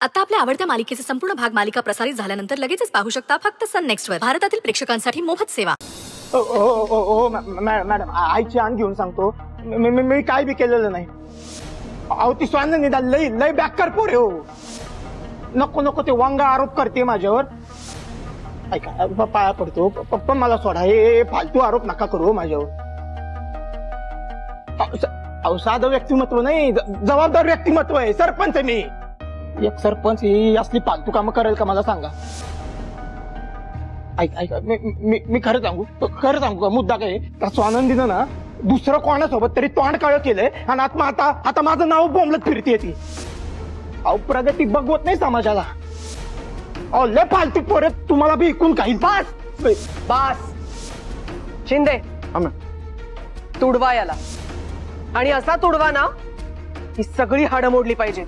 आता आपल्या आवडत्या मालिकेचे संपूर्ण भाग मालिका प्रसारित झाल्यानंतर लगेचच पाहू शकता फक्त सन नेक्स्ट वर. भारतातील प्रेक्षकांसाठी मोफत सेवा. मॅडम आईची आण घेऊन सांगतो मी काय बी केलेलं नाही. अहो ती स्वानंदी लय लय बॅकर पोर हो. नको नको ते वांगा आरोप करते माझ्यावर. ऐका पाया पडतो पप्पा मला सोडा. हे फालतू आरोप नका करू माझ्यावर. अहो साधं व्यक्तिमत्व नाही जबाबदार व्यक्तिमत्व आहे. सरपंच आहे मी. एक सरपंच ही असली फालतू कामं करेल का मला सांगा. ऐका मी खरं सांगू का मुद्दा काय त्या स्वानंदीनं ना दुसरं कोणासोबत तरी तोंड काळं केलंय आणि आता माझं नाव बोंबलत फिरते ती. अहो प्रगती बघवत नाही समाजाला. अहो लय फालतू पोरे तुम्हाला बी ऐकून काही. बास शिंदे तुडवा याला. आणि असा तुडवा ना ही सगळी हाडं मोडली पाहिजे.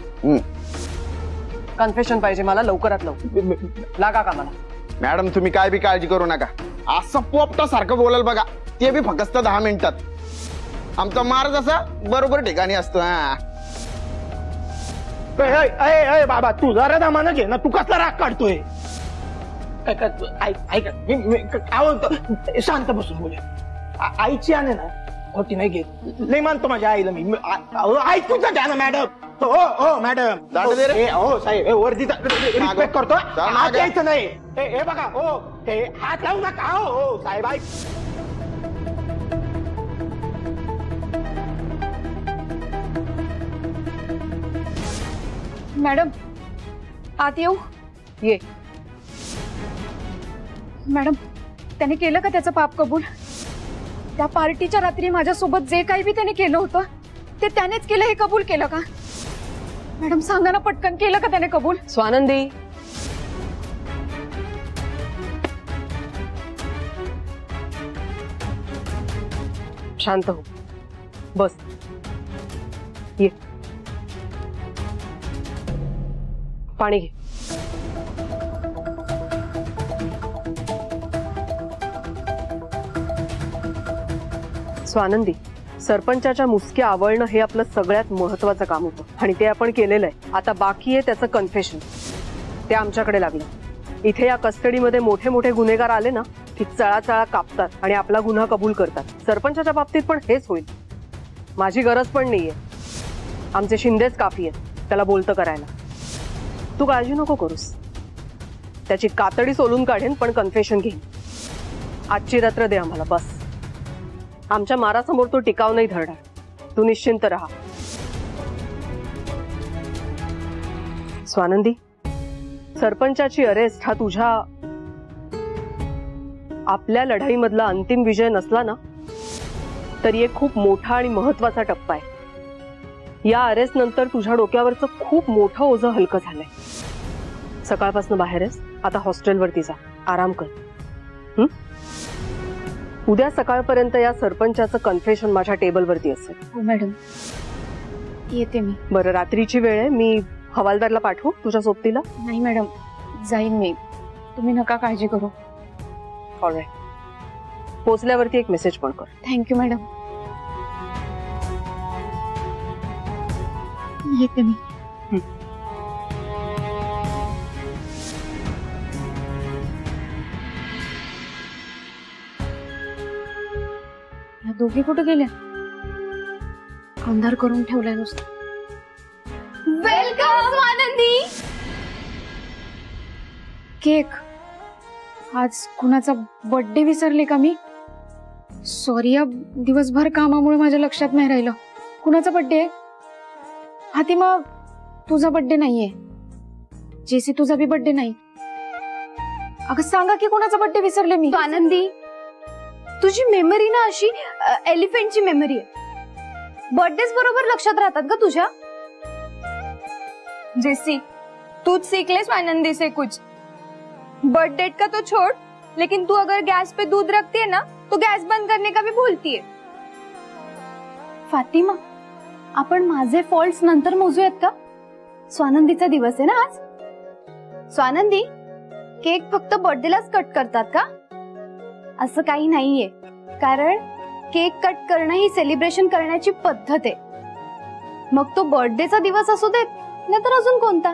कन्फेशन पाहिजे मला लवकरात लवकर. लागा का मला. मॅडम तुम्ही काय बी काळजी करू नका. असं पोपटा सारखं बोलाल बघा ते बी फक्त 10 मिनिटात. आमचा मार्ग असा बरोबर ठिकाणी असतो. बाबा तू जरा दामानं घे ना. तू कसला राग काढतोय. शांत बसून बोल. आईची आणे ना खोटी नाही घेत. नाही मानतो माझ्या आईला मी. ऐकून जा ना मॅडम. हो मॅडम. हो साहेब वर्दीचा रिस्पेक्ट करतो. हात द्यायचं नाही. हे बघा हो हे हात लावू नका. हो साहेब ऐक. मॅडम आत येऊ. ये. मॅडम त्याने केलं का त्याचं पाप कबूल. त्या पार्टीच्या रात्री माझ्यासोबत जे काही बी त्याने केलं होतं ते त्यानेच केलं हे कबूल केलं का. मॅडम सांगा ना पटकन केलं का त्याने कबूल. स्वानंदी शांत हो. बस. ये पाणी घे. स्वानंदी सरपंचाच्या मुसक्या आवळणं हे आपलं सगळ्यात महत्वाचं काम होतं आणि ते आपण केलेलं आहे. आता बाकी आहे त्याचं कन्फेशन. ते आमच्याकडे लागलं. इथे या कस्टडीमध्ये मोठे मोठे गुन्हेगार आले ना की चळाचळा कापतात आणि आपला गुन्हा कबूल करतात. सरपंचाच्या बाबतीत पण हेच होईल. माझी गरज पण नाहीये. आमचे शिंदेच काफी आहेत त्याला बोलतं करायला. तू काळजी नको करूस. त्याची कातडी सोलून काढेन पण कन्फेशन घेईन. आजची रात्र दे आम्हाला बस. आमच्या मारासमोर तो टिकाव नाही धरणार. तू निश्चिंत राहा. स्वानंदी सरपंचाची अरेस्ट हा तुझ्या आपल्या लढाईमधला अंतिम विजय नसला ना तरी एक खूप मोठा आणि महत्वाचा टप्पा आहे. या अरेस्ट नंतर तुझ्या डोक्यावरचं खूप मोठं ओझं हलकं झालंय. सकाळपासून बाहेर आहेस. आता हॉस्टेलवरती जा. आराम कर. उद्या सकाळपर्यंत या सरपंचाचं कन्फेशन माझ्या टेबलवरती असेल. हो मॅडम येते मी. बरं रात्रीची वेळ आहे. मी हवालदारला पाठवू तुझ्या सोबतीला. नाही मॅडम जाईन मी. तुम्ही नका काळजी करू. ऑलराईट. पोचल्यावरती एक मेसेज पण कर. Thank you madam. येते मी. या दोघी कुठे गेल्या. अंधार करून ठेवलाय नुसतं. वेलकम आनंदी. केक. आज कुणाचा बर्थडे विसरले का मी. सॉरी या दिवसभर कामामुळे माझ्या लक्षात नाही राहिलं. कुणाचा बर्थडे आहे. हातिमा तुझा बर्थडे नाहीये. जेसी तुझा बी बर्थडे नाही. अगं सांगा की कुणाचा बर्थडे विसरले मी. आनंदी तुझी मेमरी ना अशी एलिफंटची मेमरी आहे. बर्थडेज बरोबर लक्षात राहतात का तुझ्या. जेसी तूच सीख ले आनंदी से कुछ. बर्थ डेट का तो छोड़ लेकिन तू अगर गैस पे दूध रखती है ना तो गैस बंद करने का भी भूलती है. फातिमा आपण माझे फॉल्ट्स नंतर मोजूयात का. स्वानंदीचा दिवस आहे ना आज. स्वानंदी केक फक्त बर्थडेलाच कट करतात का. असं काही नाहीये. कारण केक कट करणं ही सेलिब्रेशन करण्याची पद्धत आहे. मग तो बर्थडेचा दिवस असू देत नाहीतर अजून कोणता.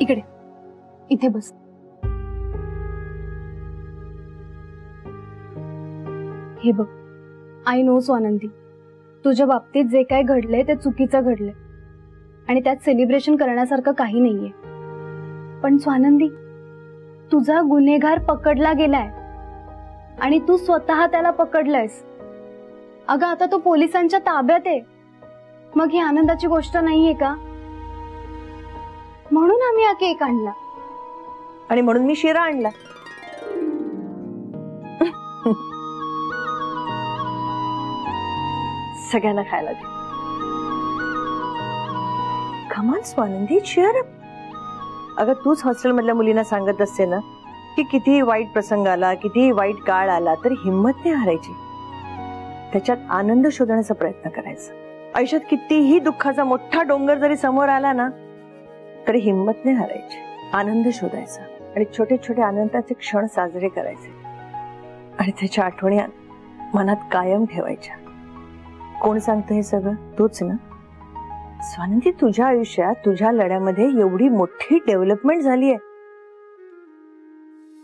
इकडे इथे बस. हे बघ, आय नो स्वानंदी, तुझ्या बाबतीत जे काय घडलंय ते चुकीचं घडलंय आणि त्यात सेलिब्रेशन करण्यासारखं काही नाहीये. पण स्वानंदी, तुझा गुन्हेगार पकडला गेलाय आणि तू स्वतः त्याला पकडलंयस. अगं आता तो पोलिसांच्या ताब्यात आहे. मग ही आनंदाची गोष्ट नाहीये का? म्हणून आम्ही हा केक आणला आणि म्हणून मी शिरा आणला. सगळ्यांना खायला दे. कमान स्वानंदी, cheer up. अगं तूच हॉस्टेल मधल्या मुलींना सांगत असते ना की कितीही वाईट प्रसंग आला, कितीही वाईट काळ आला तरी हिंमत नाही हारायची, त्याच्यात आनंद शोधण्याचा प्रयत्न करायचा. आयुष्यात कितीही दुःखाचा मोठा डोंगर जरी समोर आला ना तरी हिंमत नाही हारायची, आनंद शोधायचा आणि छोटे छोटे आनंदाचे क्षण साजरे करायचे आणि त्याच्या आठवणी मनात कायम ठेवायच्या. कोण सांगतं हे सगळं? तूच ना स्वानंदी. तुझ्या आयुष्यात, तुझ्या लढ्यामध्ये एवढी मोठी डेव्हलपमेंट झाली आहे,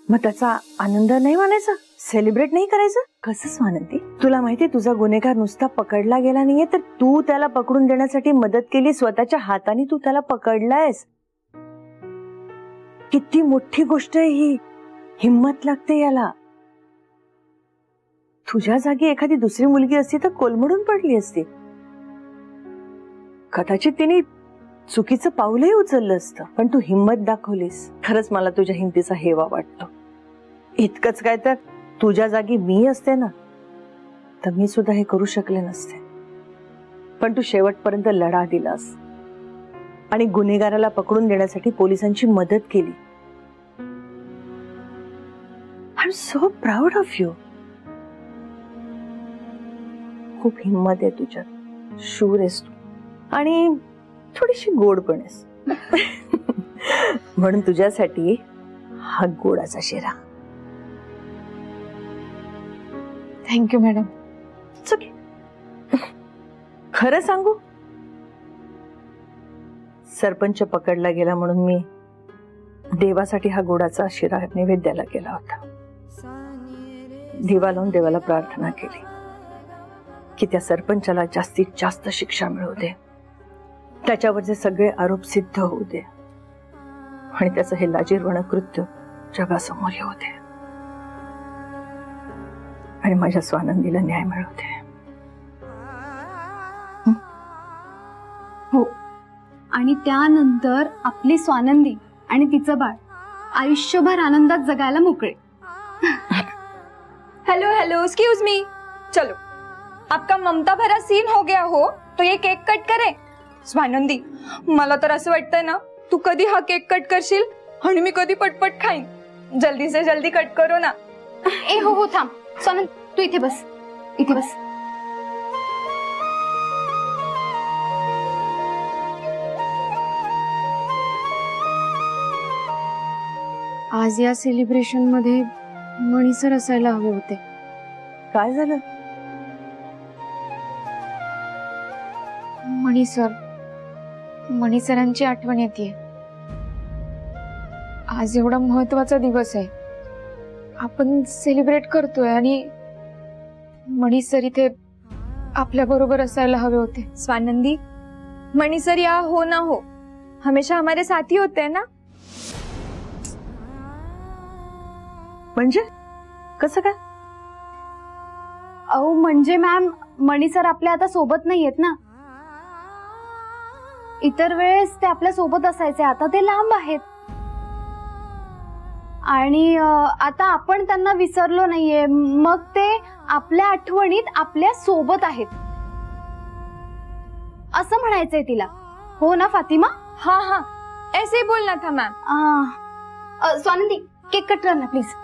मग त्याचा आनंद नाही मानायचा, सेलिब्रेट नाही करायचं कसं स्वानंदी? तुला माहिती तुझा गुन्हेगार नुसता पकडला गेला नाहीये तर तू त्याला पकडून देण्यासाठी मदत केली, स्वतःच्या हाताने तू त्याला पकडलायस. किती मोठी गोष्ट आहे ही, हिम्मत लागते याला. तुझ्या जागी एखादी दुसरी मुलगी असती तर कोलमडून पडली असती. कदाचित तिने चुकीचं पाऊलही उचललं असतं, पण तू हिम्मत दाखवलीस. खरंच मला तुझ्या हिमतीचा हेवा वाटतो. इतकंच काय तर तुझ्या जागी मी असते ना तर मी सुद्धा हे करू शकले नसते. पण तू शेवटपर्यंत लढा दिलास आणि गुन्हेगाराला पकडून देण्यासाठी पोलिसांची मदत केली. I am so proud of you. खूप हिम्मत आहे तुझ्यात, शूर आहेस तू आणि थोडीशी गोड पण आहेस. म्हणून तुझ्यासाठी हा गोडाचा शिरा. Thank you madam. ओके. खरं सांगू, सरपंच पकडला गेला म्हणून मी देवासाठी हा गोडाचा शिरा नैवेद्याला केला होता. दिवा लावून देवाला प्रार्थना केली की त्या सरपंचाला जास्तीत जास्त शिक्षा मिळू दे, त्याच्यावरचे सगळे आरोप सिद्ध होऊ दे आणि त्याचं हे लाजीरवाणं कृत्य जगासमोर येऊ दे आणि माझ्या स्वानंदीला न्याय मिळू दे. हो, आणि त्यानंतर आपली स्वानंदी आणि तिचं बाळ आयुष्यभर आनंदात जगायला मोकळे. Hello hello, excuse me. चलो, आपका ममता भरा सीन हो गया हो तो ये केक कट करे. स्वानंदी, मला तर असं वाटतंय ना तू कधी हा केक कट करशील आणि मी कधी पटपट खाईन. जल्दी से जल्दी कट करो ना. ए हो हो, थांब स्वानंद, तू इथे बस, इथे बस. आज या सेलिब्रेशन मध्ये मणी सर असायला हवे होते. काय झालं? मणी सरांची आठवण येते. आज एवढा महत्वाचा दिवस आहे, आपण सेलिब्रेट करतोय आणि मणी सर इथे आपल्या बरोबर असायला हवे होते. स्वानंदी, मणि सर या हो ना हो हमेशा हमारे साथी होते हैं ना. म्हणजे कसं काय? अहो म्हणजे मॅम, मणी सर आपल्या आता सोबत नाहीयेत ना. इतर वेळेस ते आपल्या सोबत असायचे, आता ते लांब आहेत आणि आता आपण त्यांना विसरलो नाहीये, मग ते आपल्या आठवणीत आपल्या सोबत आहेत असं म्हणायचंय तिला. हो ना फातिमा? हाँ हाँ, ऐसे ही बोलना था मैम. स्वानंदी, केक कट करना प्लीज.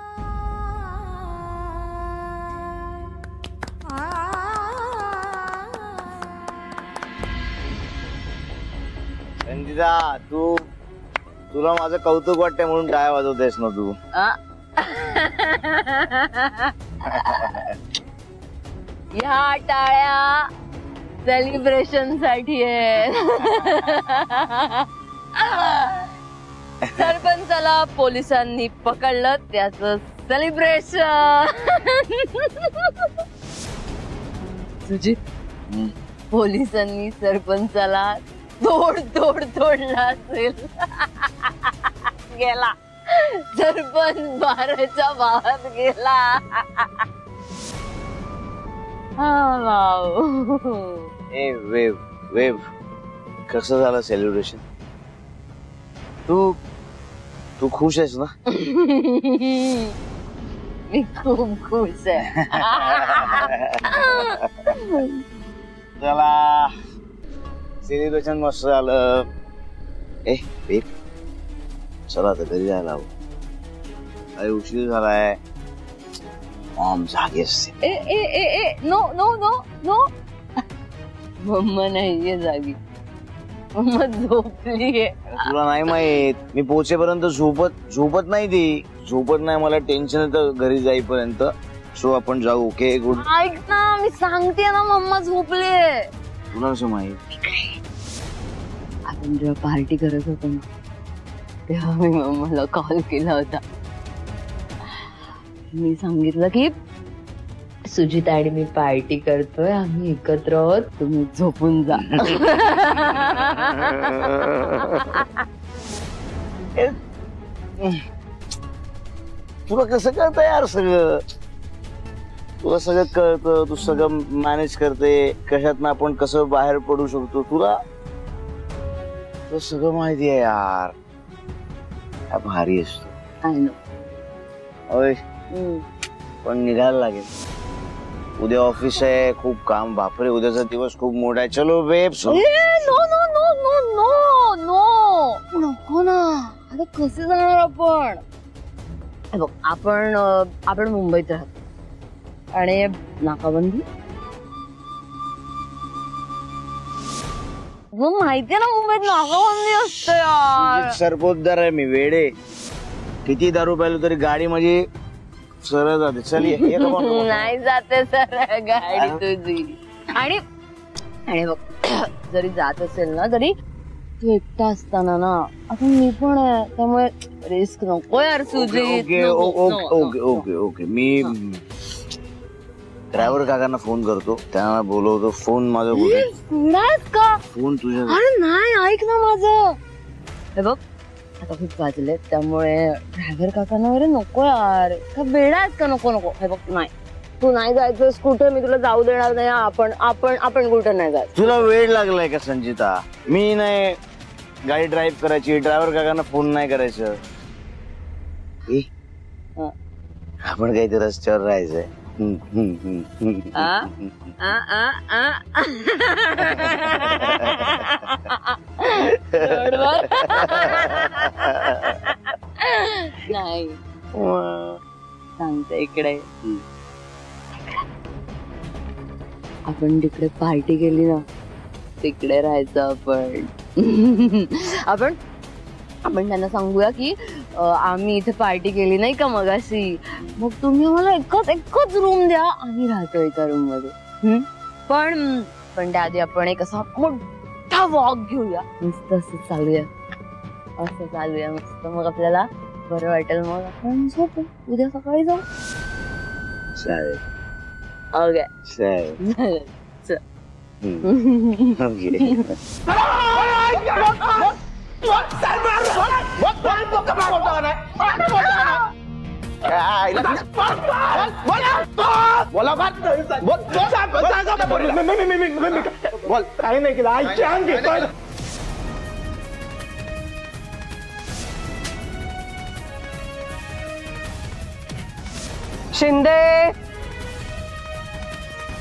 रंजिता, तुला माझं कौतुक वाटतंय म्हणून टाळ्या वाजवतेस ना तू. ह्या टाळ्या सेलिब्रेशन साठी आहे. सरपंचाला पोलिसांनी पकडलं त्याचं सेलिब्रेशन. सुजित, पोलिसांनी सरपंचाला तोडला असेल. गेला सरपंच बाराच्या भावात गेला. ए वेव वेव, कसं झालं सेलिब्रेशन? तू खुश आहेस ना? मी खूप खुश आहे. चला, सेलिब्रेशन मस्त झालं. ए वेव, चला आता घरी जायला हवं. अरे उशीर झालाय. मॉम जागी असते. नो नो नो नो, मम्मा नाहीये जागी. मम्मा झोपलीये. तुला नाही माहित, मी पोहोचेपर्यंत झोपत नाही ती. झोपत नाही, मला टेन्शन येतं घरी जाईपर्यंत. सो आपण जाऊ. Okay good. ऐक ना, मी सांगते ना मम्मा झोपले. तुला कसं माहित? आपण जेव्हा पार्टी करत होतो ना, तेव्हा मी मम्माला कॉल केला होता. मी सांगितलं की सुजित आणि मी पार्टी करतोय, आम्ही एकत्र आहोत, तुम्ही झोपून जा. तुला कसं कळतं यार सगळं? तुला सगळं कळतं, तू सगळं मॅनेज करते. कशातनं आपण कसं बाहेर पडू शकतो तुला सगळं माहिती आहे यार. भारी असतो. होय, पण निघायला लागेल. उद्या ऑफिस आहे, खूप काम. बापरे, उद्याचा दिवस खूप मोठा आहे. चलो babe. No no no no no no, नको ना. आता कसे जाणार आपण? बघ, आपण मुंबईत राहतो आणि नाकाबंदी माहितीये ना, मुंबईत नाकाबंदी असते यार. सरपोतदार आहे मी, वेडे. किती दारू प्यायलो तरी गाडी माझी सरळ जाते. चल नाही जाते सर गाडी तुझी. आणि बघ, जरी जात असेल ना, तरी तू एकटा असताना ना, आता मी पण आहे, त्यामुळे रिस्क नको यार Sujit. Okay okay okay okay, मी ड्रायव्हर काकांना फोन करतो, त्यांना बोलवतो. फोन माझा का? फोन तुझ्या? अरे नाही, ऐक ना माझं. हे बघ, आता खूप वाजले, त्यामुळे ड्रायव्हर काकांना वगैरे नको यार. का वेळा आहेत का? नको नको. हे बघ, नाही, तू नाही जायचं स्कूटर, मी तुला जाऊ देणार नाही. आपण कुठं नाही जायचं. तुला वेळ लागलाय का संजिता? मी नाही गाडी ड्राईव्ह करायची, ड्रायव्हर काकांना फोन नाही करायचं. आपण काहीतरी रस्त्यावर राहायचंय. नाही सांगते, इकडे आपण तिकडे पार्टी केली ना, तिकडे राहायचं आपण त्यांना सांगूया की आम्ही इथे पार्टी केली नाही का मगाशी, मग तुम्ही आम्हाला एकच रूम द्या, आम्ही राहतो एका रूम मध्ये. पण त्याआधी आपण एक असा मोठा वॉक घेऊया, मस्त असं चालूया मस्त. मग आपल्याला बरं वाटेल, मग आपण झोपू, उद्या सकाळी जाऊ. चालेल. ओके चालेल. बोल, काही नाही केलं. आईची अंग घेतोय. शिंदे,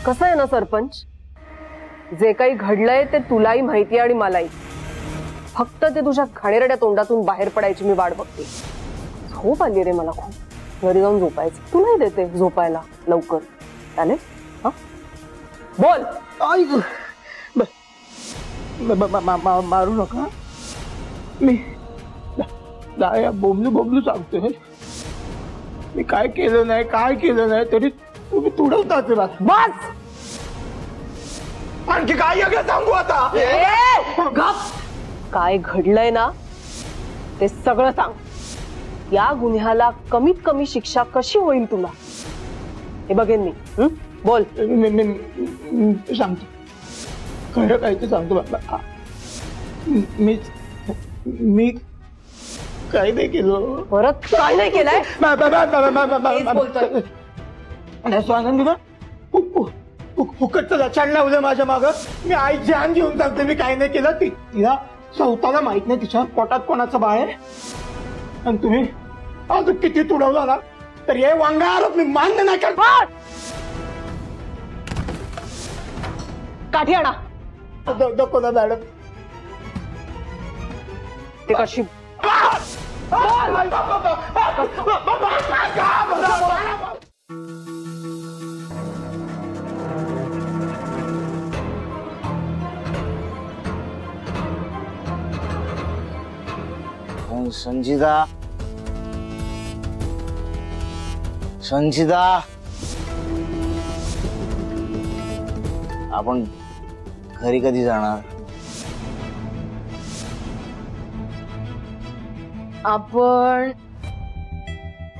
कसं आहे ना सरपंच, जे काही घडलंय ते तुलाही माहिती आणि मलाही. फक्त ते तुझ्या घाणेरड्या तोंडातून बाहेर पडायची मी वाट बघते. झोप आली रे मला खूप. घरी जाऊन झोपायचं. तुलाही देते झोपायला लवकर. चालेल? बोल. मारू नका. मी बोबलू सांगतोय. मी काय केलं नाही तरी तुम्ही तुडवताच. बस. आणखी काय वेगळं सांगू आता? काय घडलंय ना ते सगळं सांग. या गुन्ह्याला कमीत कमी शिक्षा कशी होईल तुला हे बघेन मी. बोल. मी सांगतो, खरं काय ते सांगतो बाबा. मी काय नाही केलं. परत काय नाही केलंय? स्वानंदी ना फुकटचं लक्षण लावलं माझ्या मागं. मी आई जान घेऊन सांगते मी काय नाही केलं. तिला स्वतःला माहित नाही तिच्या पोटात कोणाचं बाळ आहे. आणि तुम्ही अजून किती तुडवलं ना तर हे वांगा आरोप मी मान्य नाही करणार. काठी आणा. नको ना मॅडम. ते कशी संजिता, संजिता, आपण घरी कधी जाणार? आपण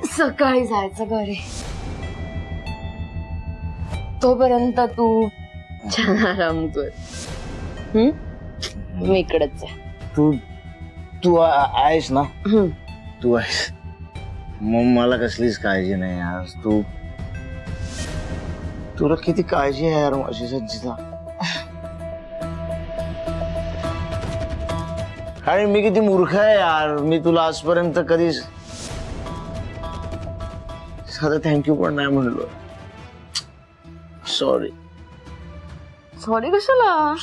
सकाळी जायचं घरी. तोपर्यंत तू छान आराम कर. मी इकडेच आहे. तू आहेस ना? तू आहेस मग मला कसलीच काळजी नाही आज. तुला किती काळजी आहे यार माझी संजिता. आणि मी किती मूर्ख आहे यार. मी तुला आजपर्यंत कधीच साधं थँक्यू पण नाही म्हणलो. सॉरी. सॉरी कशाला?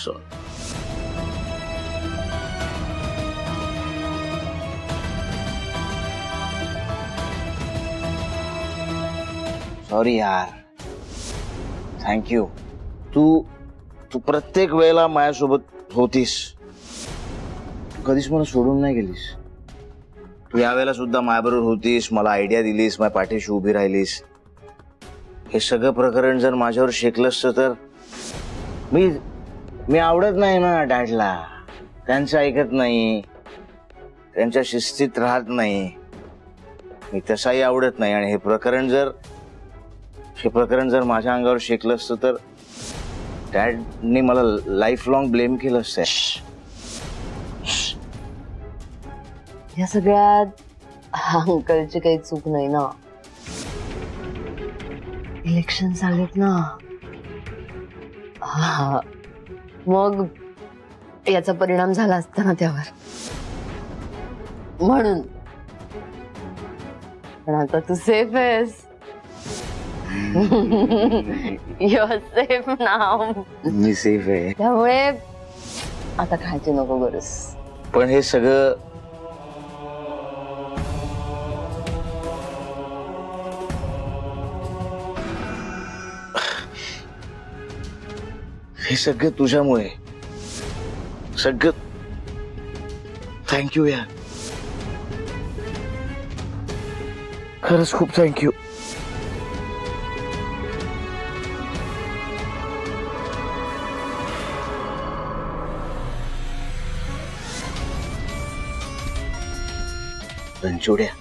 सॉरी यार. थँक्यू. तू प्रत्येक वेळेला माझ्यासोबत होतीस. कधीच मला सोडून नाही गेलीस. तू यावेळेला सुद्धा माझ्याबरोबर होतीस. मला आयडिया दिलीस. माझ्या पाठीशी उभी राहिलीस. हे सगळं प्रकरण जर माझ्यावर शेकलं असतं तर मी आवडत नाही ना डॅडला. त्यांचं ऐकत नाही. त्यांच्या शिस्तीत राहत नाही. मी तसाही आवडत नाही. आणि हे प्रकरण जर माझ्या अंगावर शेकलं असतं तर डॅडने मला लाईफ लॉंग ब्लेम केलं असतं. या सगळ्यात अंकलची काही चूक नाही ना. इलेक्शन आलेत ना. मग याचा परिणाम झाला असता ना त्यावर. म्हणून. पण आता तू सेफ आहेस. You're safe now. Me safe आहे. त्यामुळे आता खायची नको गरज. पण हे सगळं तुझ्यामुळे. सगळं थँक्यू यार. खरंच खूप थँक्यू. पंचुड्या.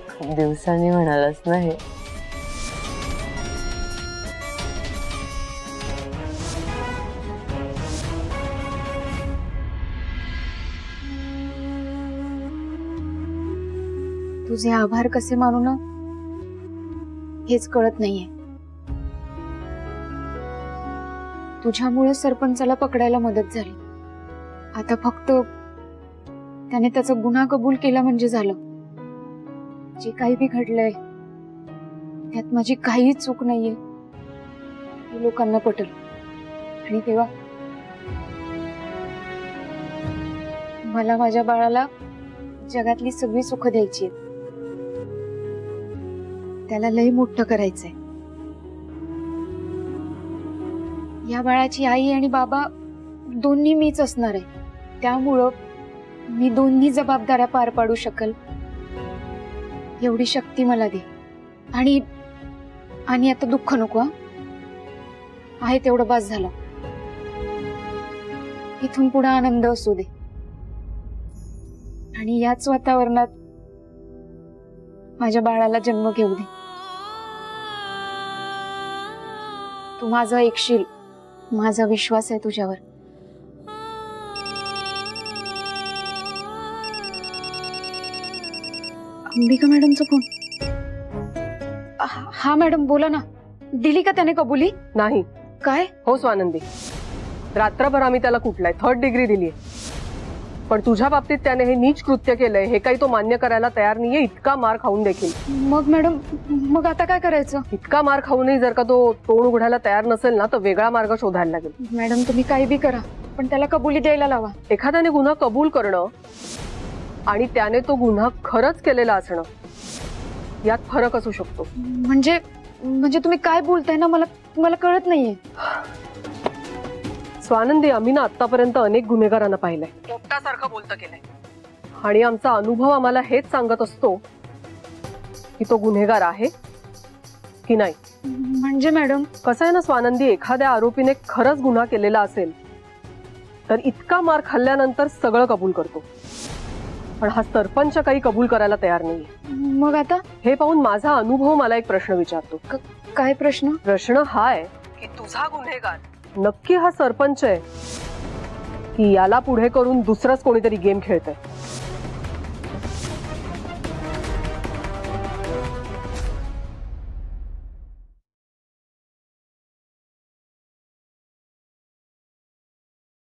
खूप दिवसांनी म्हणालास ना हे. तुझे आभार कसे मानू ना हेच कळत नाहीये. तुझ्यामुळे सरपंचाला पकडायला मदत झाली. आता फक्त त्याने त्याचा गुन्हा कबूल केला म्हणजे झालं. जे काही बी घडलंय त्यात माझी काहीच चूक नाहीये हे लोकांना पटेल. आणि तेव्हा मला माझ्या बाळाला जगातली सगळी सुख द्यायची आहेत. त्याला लई मोठं करायचंय. या बाळाची आई आणि बाबा दोन्ही मीच असणार आहे. त्यामुळं मी दोन्ही जबाबदाऱ्या पार पाडू शकल एवढी शक्ती मला दे. आणि आता दुःख नको. आहे तेवढं बस झालं. इथून पुढे आनंद असू दे आणि याच वातावरणात माझ्या बाळाला जन्म घेऊ दे. तू माझं ऐकशील, माझा विश्वास आहे तुझ्यावर. अंबिका मॅडमचा फोन. हा मॅडम बोला ना. दिली का त्याने कबुली? नाही. काय? हो स्वानंदी, रात्रभर आम्ही त्याला कुठलाय 3rd डिग्री दिलीये, पण तुझ्या बाबतीत त्याने हे नीच कृत्य केलंय हे काही तो मान्य करायला तयार नाहीये, इतका मार खाऊन देखील. मग मॅडम, मग आता काय करायचं? इतका मार खाऊनही जर का तो तोंड उघडायला तयार नसेल ना तर वेगळा मार्ग शोधायला लागेल. मॅडम तुम्ही काही बी करा, पण त्याला कबुली द्यायला लावा. एखाद्याने गुन्हा कबूल करणं आणि त्याने तो गुन्हा खरंच केलेला असणं यात फरक असू शकतो. म्हणजे तुम्ही काय बोलताय ना, मला कळत नाहीये. स्वानंदी, आम्ही ना आतापर्यंत अनेक गुन्हेगारांना पाहिलंय, पोपटासारखं बोलतं केलंय, आणि आमचा अनुभव आम्हाला हेच सांगत असतो की तो गुन्हेगार आहे की नाही. म्हणजे मॅडम कसं आहे ना स्वानंदी, एखाद्या आरोपीने खरंच गुन्हा केलेला असेल तर इतका मार खाल्ल्यानंतर सगळं कबूल करतो, पण हा सरपंच काही कबूल करायला तयार नाहीये. मग आता हे पाहून माझा अनुभव मला एक प्रश्न विचारतो. काय प्रश्न? प्रश्न हा आहे की तुझा गुन्हेगार नक्की हा सरपंच आहे की याला पुढे करून दुसराच कोणीतरी गेम खेळतंय.